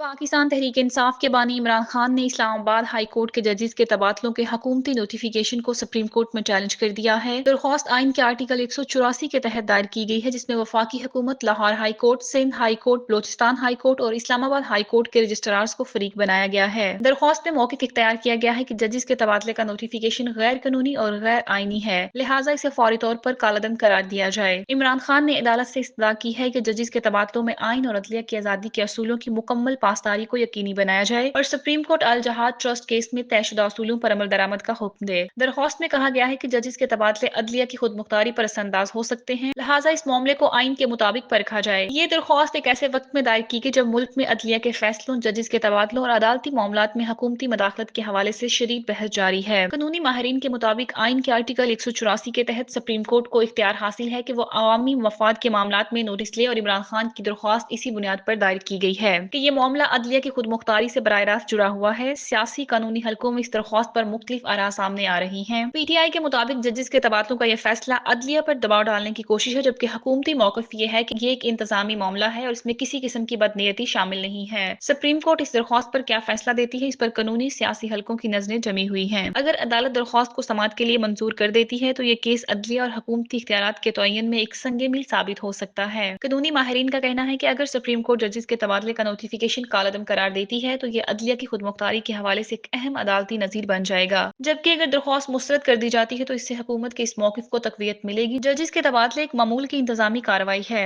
पाकिस्तान तहरीक इंसाफ के बानी इमरान खान ने इस्लामाबाद हाई कोर्ट के जजेस के तबादलों के हुकूमती नोटिफिकेशन को सुप्रीम कोर्ट में चैलेंज कर दिया है। दरख्वास्त आइन के आर्टिकल 184 के तहत दायर की गई है, जिसमें वफाकी हुकूमत, Lahore high court, Sindh high court, Balochistan high court और इस्लामाबाद हाई कोर्ट के रजिस्ट्रार्स को फरीक बनाया गया है। दरख्वास्त में मौक़िफ़ इख्तियार किया गया है कि जजेस के तबादले का नोटिफिकेशन गैर कानूनी और गैर आइनी है, लिहाजा इसे फौरी तौर पर कालादम करार दिया जाए। इमरान खान ने अदालत से इस्तदा की है कि जजेस के तबादलों में आइन और अदलिया की आज़ादी के असूलों की मुकम्मल पासदारी को यकीनी बनाया जाए और सुप्रीम कोर्ट अल जहाद ट्रस्ट केस में तयशुदा असूलों पर अमल दरामद का हुक्म दे। दरख्वास्त में कहा गया है कि जजेस के तबादले अदलिया की खुद मुख्तारी पर असरअंदाज हो सकते हैं, लिहाजा इस मामले को आइन के मुताबिक परखा जाए। ये दरख्वास्त एक ऐसे वक्त में दायर की गई जब मुल्क में अदलिया के फैसलों, जजेस के तबादलों और अदालती मामलात में हुकूमती मदाखलत के हवाले से शदीद बहस जारी है। कानूनी माहिरीन के मुताबिक आइन के आर्टिकल 184 के तहत सुप्रीम कोर्ट को इख्तियार हासिल है कि वो अवामी मफाद के मामलात में नोटिस ले और इमरान खान की दरख्वास्त इसी बुनियाद पर दायर की गई है कि ये मामला अदलिया की खुद मुख्तारी से बराह रास्त जुड़ा हुआ है। सियासी कानूनी हलकों में इस दरख्वास्त पर मुख्तलिफ आरा सामने आ रही हैं। पीटीआई के मुताबिक जजेस के तबादलों का यह फैसला अदलिया पर दबाव डालने की कोशिश है, जबकि हुकूमती मौक़िफ़ ये है कि ये एक इंतजामी मामला है और इसमें किसी किस्म की बदनीयती शामिल नहीं है। सुप्रीम कोर्ट इस दरख्वास्त पर क्या फैसला देती है, इस पर कानूनी सियासी हलकों की नजरें जमी हुई हैं। अगर अदालत दरख्वास्त को समाअत के लिए मंजूर कर देती है तो ये केस अदलिया और हुकूमती इख्तियारात के तयन में एक संगे मील साबित हो सकता है। कानूनी माहिरीन का कहना है कि अगर सुप्रीम कोर्ट जजेस के तबादले का नोटिफिकेशन कालादम करार देती है तो ये अदलिया की खुद मुख्तारी के हवाले से एक अहम अदालती नजीर बन जाएगा, जबकि अगर दरख्वास्त मुस्तरद कर दी जाती है तो इससे हुकूमत के इस मौक़िफ़ को तक़वियत मिलेगी। जजेस के तबादले एक मामूल की इंतजामी कार्रवाई है।